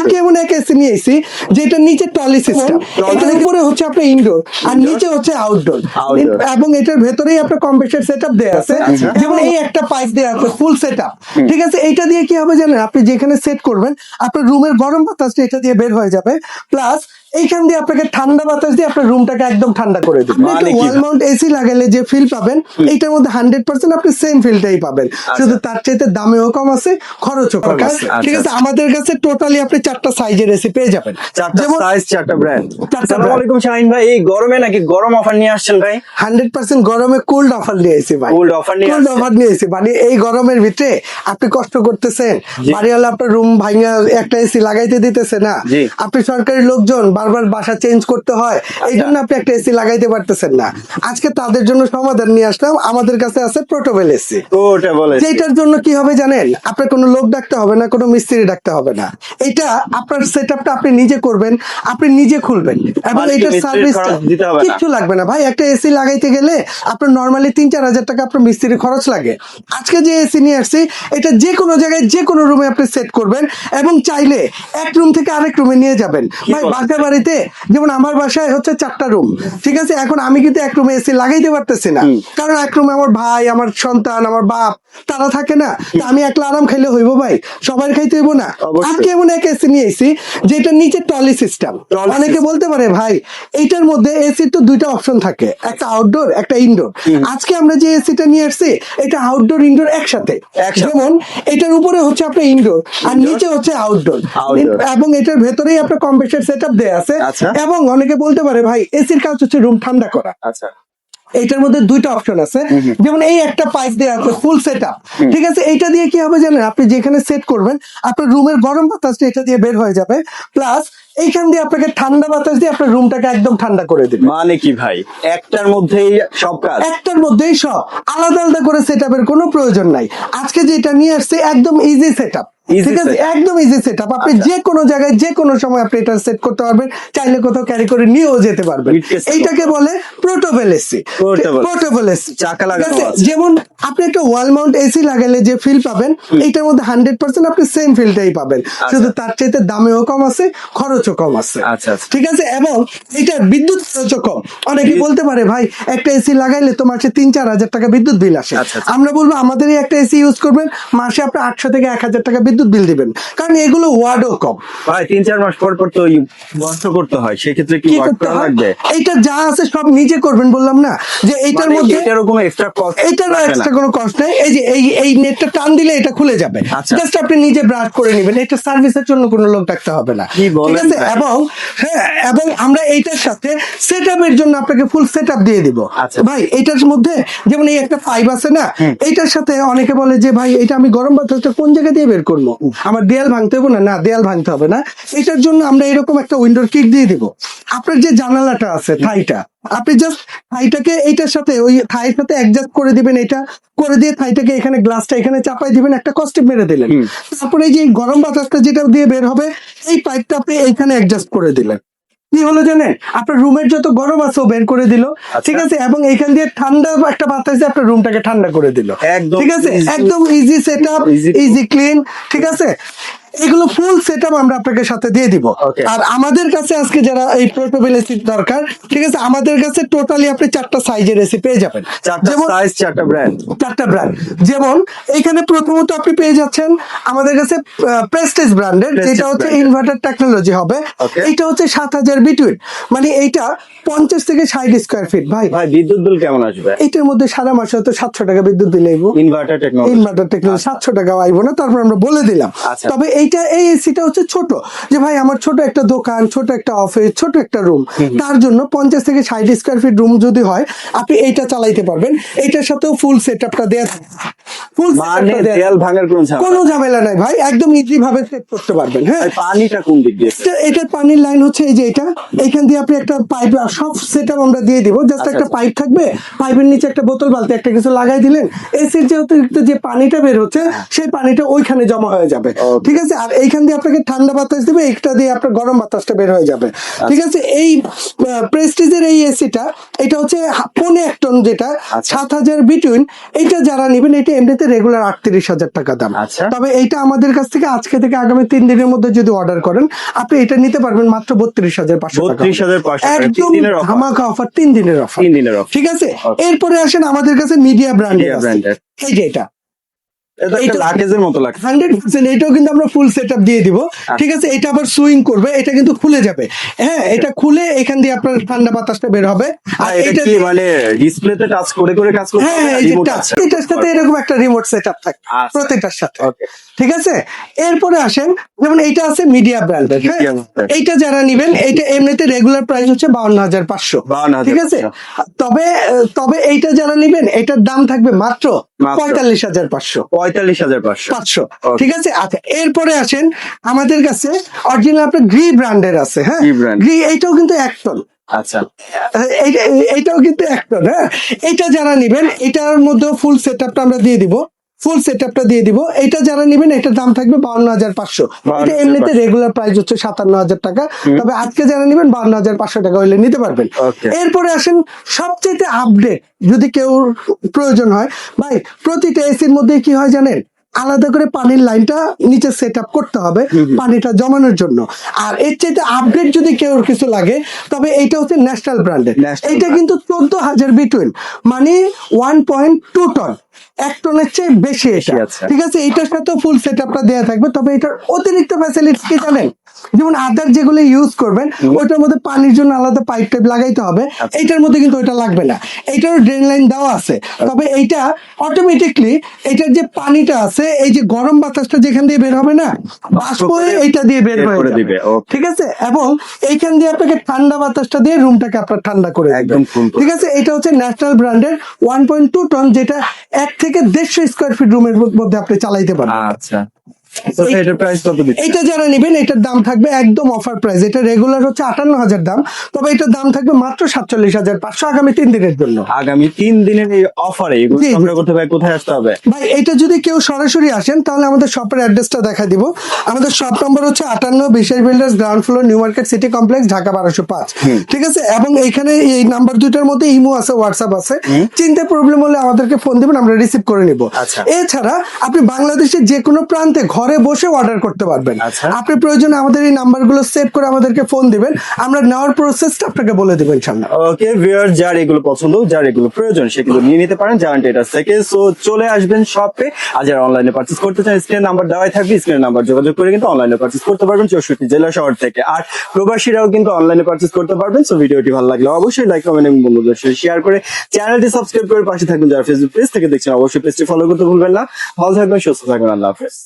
আজকে এমন এক এসি নিয়ে এসেছি যেটা নিচে ট্রলি সিস্টেম, এটার উপরে হচ্ছে আপনার ইনডোর আর নিচে হচ্ছে আউটডোর, এবং এটার ভেতরেই আপনার কম্প্রেসার সেটআপ দেয়া আছে। যেমন এই একটা পাইপ দেয়া আছে ফুল সেটআপ, ঠিক আছে। এইটা দিয়ে কি হবে জানেন, আপনি যেখানে সেট করবেন আপনার রুমের গরম বাতাসটা এটা দিয়ে বের হয়ে যাবে, প্লাস এইখান দিয়ে আপনাকে ঠান্ডা বাতাস দিয়ে আপনার রুমটাকে একদম ঠান্ডা করে দিবে। ওয়াল মাউন্ট এসি লাগালে যে ফিল পাবেন এইটার মধ্যে 100% আপনি সেম ফিলটাই পাবেন, শুধু তার চাইতে দামেও কম আছে, খরচও কম আছে, ঠিক আছে। আমাদের কাছে টোটালি আপনি 4টা সাইজের এসি পেয়ে যাবেন, যেমন সাইজ 4টা ব্র্যান্ড। আসসালামু আলাইকুম শাহিন ভাই, এই গরমে নাকি গরম অফার নিয়ে আসছেন ভাই? 100% গরমে কোল্ড অফার নিয়ে এসেছি ভাই, কোল্ড অফার নিয়ে এসেছি। মানে এই গরমের ভিতরে আপনি কষ্ট করতেছেন, বাড়িওয়ালা আপনার রুম ভাঙা একটা এসি লাগাইতে দিতেছে না, আপনি সরকারি লোকজন বারবার বাসা চেঞ্জ করতে হয়, এই জন্য আপনি একটা এসি লাগাইতে পারতেছেন না। আজকে তাদের জন্য সমাধান নিয়ে আসলাম, আমাদের কাছে আছে পোর্টেবল এসি। যেটার জন্য কি হবে জানেন, আপনার কোনো লোক ডাকতে হবে না, কোনো মিস্ত্রি ডাকতে হবে না। এটা আপনার সেটআপটা আপনি নিজে করবেন, আপনি নিজে খুলবেন, এবং এটার সার্ভিসটা কিচ্ছু লাগবে না ভাই। একটা এসি লাগাইতে গেলে আপনার নরমালি 3-4 হাজার টাকা আপনার মিস্ত্রি খরচ লাগে। আজকে যে এসি নিয়ে আসছি এটা যে কোনো জায়গায় যে কোনো রুমে আপনি সেট করবেন, এবং চাইলে এক রুম থেকে আরেক রুমে নিয়ে যাবেন ভাই। বাসা বাড়িতে যেমন আমার বাসায় হচ্ছে 4টা রুম, ঠিক আছে। এখন আমি কিন্তু এক রুমে এসি লাগাইতে পারতেছি না, কারণ এক রুমে আমার ভাই, আমার সন্তান, আমার বাপ তারা থাকে না, আমি একলা আরাম খাইলে হইব ভাই, সবাই খাইতে হইব না। আজকে এমন এক এসি নিয়ে এসেছি যেটা নিচে ট্রলি সিস্টেম। অনেকে বলতে পারে ভাই এইটার মধ্যে এসির তো 2টা অপশন থাকে, একটা আউটডোর একটা ইনডোর। আজকে আমরা যে এসিটা নিয়ে আসছি এটা আউটডোর ইনডোর একসাথে। যেমন এটার উপরে হচ্ছে আপনার ইনডোর আর নিচে হচ্ছে আউটডোর, এবং এটার ভেতরেই আপনার কম্প্রেসার সেটআপ দেয়া আছে। এবং অনেকে বলতে পারে ভাই এসির কাজ হচ্ছে রুম ঠান্ডা করা, এটার মধ্যে 2টা অপশন আছে। যেমন এই একটা পাইপ দেয়া আছে ফুল সেটআপ, ঠিক আছে। এইটা দিয়ে কি হবে জানেন, আপনি যেখানে সেট করবেন আপনার রুমের গরম বাতাসটা এটা দিয়ে বের হয়ে যাবে, প্লাস এইখান দিয়ে আপনাকে ঠান্ডা বাতাস দিয়ে আপনার রুমটাকে একদম ঠান্ডা করে দিবে। মানে কি ভাই, একটার মধ্যেই সব কাজ, একটার মধ্যেই সব, আলাদা আলাদা করে সেটআপের কোনো প্রয়োজন নাই। আজকে যেটা নিয়ে আসছে একদম ইজি সেটআপ, ঠিক আছে, একদম ইজি সেটআপ। আপনি যে কোনো জায়গায় যে কোনো সময় আপনি এটা সেট করতে পারবেন, চাইলে কোথাও ক্যারি করে নিয়েও যেতে পারবেন। এইটাকে বলে পোর্টেবল এসি। পোর্টেবল এসি চাকা লাগানো আছে। যেমন আপনি একটা ওয়াল মাউন্ট এসি লাগালে যে ফিল পাবেন এইটার মধ্যে 100% আপনি সেম ফিলটাই পাবেন, শুধু তার চাইতে দামেও কম আছে, খরচও কম আছে, ঠিক আছে। এবং এটা বিদ্যুৎ খরচও কম। অনেকে বলতে পারে ভাই একটা এসি লাগাইলে তো মাসে 3-4 হাজার টাকা বিদ্যুৎ বিল আসে। আমরা বলবো আমাদের এই একটা এসি ইউজ করবেন, মাসে আপনি 800 থেকে 1000 টাকা বিদ্যুৎ বিল দিবেন, কারণ এগুলো ওয়াটও কম ভাই। 3-4 মাস পর পর তো বন্ধ করতে হয়, সেক্ষেত্রে কি করতে লাগবে? এইটা যা আছে সব নিজে করবেন, বললাম না যে এইটার মধ্যে এরকম এক্সট্রা কস্ট, এটার এক্সট্রা কোনো কস্ট নাই। এই যে এই নেটটা টান দিলে এটা খুলে যাবে, জাস্ট আপনি নিজে ব্রাশ করে নেবেন, এটা সার্ভিসের জন্য কোনো লোক ডাকতে হবে না, ঠিক আছে। এবং আমরা এইটার সাথে সেটআপের জন্য আপনাকে ফুল সেটআপ দিয়ে দিব ভাই। এইটার মধ্যে যেমন এই একটা পাইপ আছে না, এইটার সাথে অনেকে বলে যে ভাই এটা আমি গরম বাতাসটা কোন জায়গা দিয়ে বের করবো, আমার দেয়াল ভাঙতে হবে না, দেয়াল ভাঙতে হবে না। এটার জন্য আমরা এরকম একটা উইন্ডোর কিট দিয়ে দিব। আপনার যে জানালাটা আছে থাইটা, আপনি জাস্ট থাইটাকে এইটার সাথে ওই থাইয়ের সাথে অ্যাডজাস্ট করে দিবেন, এটা করে দিয়ে থাইটাকে এখানে গ্লাসটা এখানে চাপাই দিবেন, একটা কস্টেপ মেরে দিলেন। তারপরে এই যে গরম বাতাসটা যেটা দিয়ে বের হবে এই পাইপটা আপনি এইখানে অ্যাডজাস্ট করে দিলেন, কি হলো জানেন, আপনার রুমের যত গরম আছে বের করে দিল, ঠিক আছে। এবং এইখান দিয়ে ঠান্ডা একটা বাতাস দিয়ে আপনার রুমটাকে ঠান্ডা করে দিল, ঠিক আছে। একদম ইজি সেটআপ, ইজি ক্লিন, ঠিক আছে। এগুলো ফুল সেটআপ আমরা আপনাকে সাথে দিয়ে দিব। আর আমাদের কাছে আজকে যারা এই পোর্টেবল এসি দরকার, ঠিক আছে, আমাদের কাছে টোটালি আপনি 4টা সাইজের এসি পেয়ে যাবেন, যেমন 4টা ব্র্যান্ড। যেমন এখানে প্রথমত আপনি পেয়ে যাচ্ছেন আমাদের কাছে প্রেস্টিজ ব্র্যান্ডের, যেটা হচ্ছে ইনভার্টার টেকনোলজি হবে। এটা হচ্ছে 7000 বিটুইন, মানে এইটা 50 থেকে 60 স্কয়ার ফিট। ভাই বিদ্যুৎ বিল কেমন আসবে? এটার মধ্যে সারা মাসে হয়তো 700 টাকা বিদ্যুৎ বিল আইবো। ইনভার্টার টেকনোলজি 700 টাকা আইবো না, তারপর আমরা বলে দিলাম। তবে এই এসিটা হচ্ছে ছোট, যে ভাই আমার ছোট একটা দোকান, ছোট একটা অফিস, ছোট একটা রুম, তার জন্য 50 থেকে 60 স্কয়ার ফিট রুম যদি হয় আপনি এইটা চালাইতে পারবেন। এটার সাথেও ফুল সেটআপটা দেয়া থাকে, দেয়াল ভাঙার কোনো ঝামেলা নাই ভাই, একদম ইজি ভাবে সেট করতে পারবেন। হ্যাঁ, পানিটা কোন দিক দিয়ে? এটার পানির লাইন হচ্ছে এই যে এটা, এইখান দিয়ে আপনি একটা পাইপ, সব সেটআপ আমরা দিয়ে দিব, জাস্ট একটা পাইপ থাকবে, পাইপের নিচে একটা বোতল বালতি একটা কিছু লাগাই দিলেন, এসির যে অতিরিক্ত যে পানিটা বের হচ্ছে সেই পানিটা ওইখানে জমা হয়ে যাবে, ঠিক আছে। আর এইখান দিয়ে আপনাকে ঠান্ডা বাতাস দিবে, একটা দিয়ে আপনার গরম বাতাসটা বের হয়ে যাবে। ঠিক আছে, এই প্রেস্টিজের এই এসিটা এটা হচ্ছে 1.5 টন, যেটা 7,000 বিটুইন। এটা যারা নেবেন এটা এমনিতে রেগুলার 38,000 টাকা দাম। তবে এইটা আমাদের কাছ থেকে আজকে থেকে আগামী 3 দিনের মধ্যে যদি অর্ডার করেন আপনি এটা নিতে পারবেন মাত্র 32,500 টাকা। 32,500 একদম ধামাকা অফার, 3 দিনের অফার। ঠিক আছে, এরপরে আসেন আমাদের কাছে মিডিয়া ব্র্যান্ডের এই যে এটা লাকেজের মতো লাগে 100%। এটাও কিন্তু আমরা ফুল সেটআপ দিয়ে দিব। ঠিক আছে, এটা আবার সুইং করবে, এটা কিন্তু খুলে যাবে। হ্যাঁ, এটা খুলে এখান দিয়ে আপনার ঠান্ডা বাতাসটা বের হবে। আর এটা কি মানে ডিসপ্লেতে টাচ করে করে কাজ করতে হ্যাঁ, এই যে টাচ, এটার সাথে এরকম একটা রিমোট সেটআপ থাকে প্রত্যেকটার সাথে। ঠিক আছে, এরপরে আসেন যেমন এইটা আছে মিডিয়া ব্র্যান্ডের। এইটা যারা নেবেন এটা এমনিতে রেগুলার প্রাইস হচ্ছে 52,500। ঠিক আছে, তবে এইটা যারা নেবেন এটার দাম থাকবে মাত্র 45,500। 45,500। ঠিক আছে, আচ্ছা এরপরে আসেন আমাদের কাছে অরিজিনাল আপনার গ্রি ব্র্যান্ডের আছে। হ্যাঁ, গ্রি এইটাও কিন্তু 1 টন। আচ্ছা, এইটাও কিন্তু 1 টন। হ্যাঁ, এটা যারা নেবেন এটার মধ্যে ফুল সেটআপটা আমরা দিয়ে দিব, এটা যারা নেবেন এটার দাম থাকবে 52,500। এটা এমনিতে রেগুলার প্রাইস হচ্ছে 57,000 টাকা। তবে আজকে যারা নেবেন 52,500 টাকা হইলে নিতে পারবেন। এরপরে আসেন সবচেয়ে আপডেট যদি কেউ প্রয়োজন হয়, ভাই প্রতিটা এসির মধ্যে কি হয় জানেন, আলাদা করে পানির লাইনটা নিচে সেট আপ করতে হবে পানিটা জমানোর জন্য। আর এর চাইতে আপডেট যদি কেউ কিছু লাগে তবে এইটা হচ্ছে ন্যাশনাল ব্র্যান্ডের। এটা কিন্তু 14,000 বিটুইন, মানে 1.2 টন, 1 টনের চেয়ে বেশি এটা। ঠিক আছে, এইটার সাথে ফুল সেট আপটা দেওয়া থাকবে। তবে এটার অতিরিক্ত ফ্যাসিলিটি কি জানেন, যেমন আদার যেগুলো ইউজ করবেন ওইটার মধ্যে পানির জন্য আলাদা পাইপ টাইপ লাগাইতে হবে, এইটার মধ্যে কিন্তু ওইটা লাগবে না। এইটার ড্রেন লাইন দেওয়া আছে। তবে এইটা অটোমেটিকলি এটার যে পানিটা আছে, এই যে গরম বাতাসটা যেখান দিয়ে বের হবে না, বাষ্প হয়ে এইটা দিয়ে বের হয়ে যাবে। ঠিক আছে, এবং এইখান দিয়ে আপনাকে ঠান্ডা বাতাসটা দিয়ে রুমটাকে আপনার ঠান্ডা করে দিবে। ঠিক আছে, এটা হচ্ছে ন্যাশনাল ব্র্যান্ডের 1.2 টন, যেটা 1 থেকে 150 স্কয়ার ফিট রুমের মধ্যে আপনি চালাইতে পারবেন। আচ্ছা, এটা যারা নেবেন এটার দাম থাকবে একদম অফার প্রাইস। এটা রেগুলার হচ্ছে 58,000 দাম, তবে এটার দাম থাকবে মাত্র 47,500 আগামী 3 দিনের জন্য। আগামী 3 দিনের এই অফারে এগুলো সংগ্রহ করতে ভাই কোথায় আসতে হবে? ভাই এটা যদি কেউ সরাসরি আসেন তাহলে আমাদের শপের অ্যাড্রেসটা দেখা দিব। আমাদের শপ নম্বর হচ্ছে 58 বিশ্বাস builders, ground floor, new market city complex, Dhaka 1205। ঠিক আছে, এবং এখানে এই নাম্বার দুইটার মধ্যে ইমো আছে, হোয়াটসঅ্যাপ আছে। চিন্তা প্রবলেম হলে আমাদেরকে ফোন দিবেন, আমরা রিসিভ করে নিব। এছাড়া আপনি বাংলাদেশের যে কোনো প্রান্তে ঘরে বসে অর্ডার করতে পারবেন। আপনি প্রয়োজনে আমাদের এই নাম্বারগুলো সেভ করে আমাদেরকে ফোন দিবেন, আমরা নেওয়ার প্রসেসটা আপনাকে বলে দেব ইনশাআল্লাহ। ওকে ভিউয়ার, যার এগুলো পছন্দ, যার এগুলো প্রয়োজন সেগুলো নিয়ে নিতে পারেন জানান্টি এটা থেকে। সো চলে আসবেন শপে। আর যারা অনলাইনে পারচেজ করতে চান স্ক্রিন নাম্বার দেওয়াই থাকবে, স্ক্রিন নাম্বার যোগাযোগ করে কিন্তু অনলাইনে পারচেজ করতে পারবেন 64 জেলা শহর থেকে। আর প্রবাসীরাও কিন্তু অনলাইনে পারচেজ করতে পারবেন। সো ভিডিওটি ভালো লাগলে অবশ্যই লাইক, কমেন্ট এবং বন্ধুদের সাথে শেয়ার করে চ্যানেলটি সাবস্ক্রাইব করে পাশে থাকবেন। যারা ফেসবুক পেজ থেকে দেখছেন অবশ্যই পেজটি ফলো করতে ভুলবেন না। ভালো থাকবেন, সুস্থ থাকবেন, আল্লাহ হাফেজ।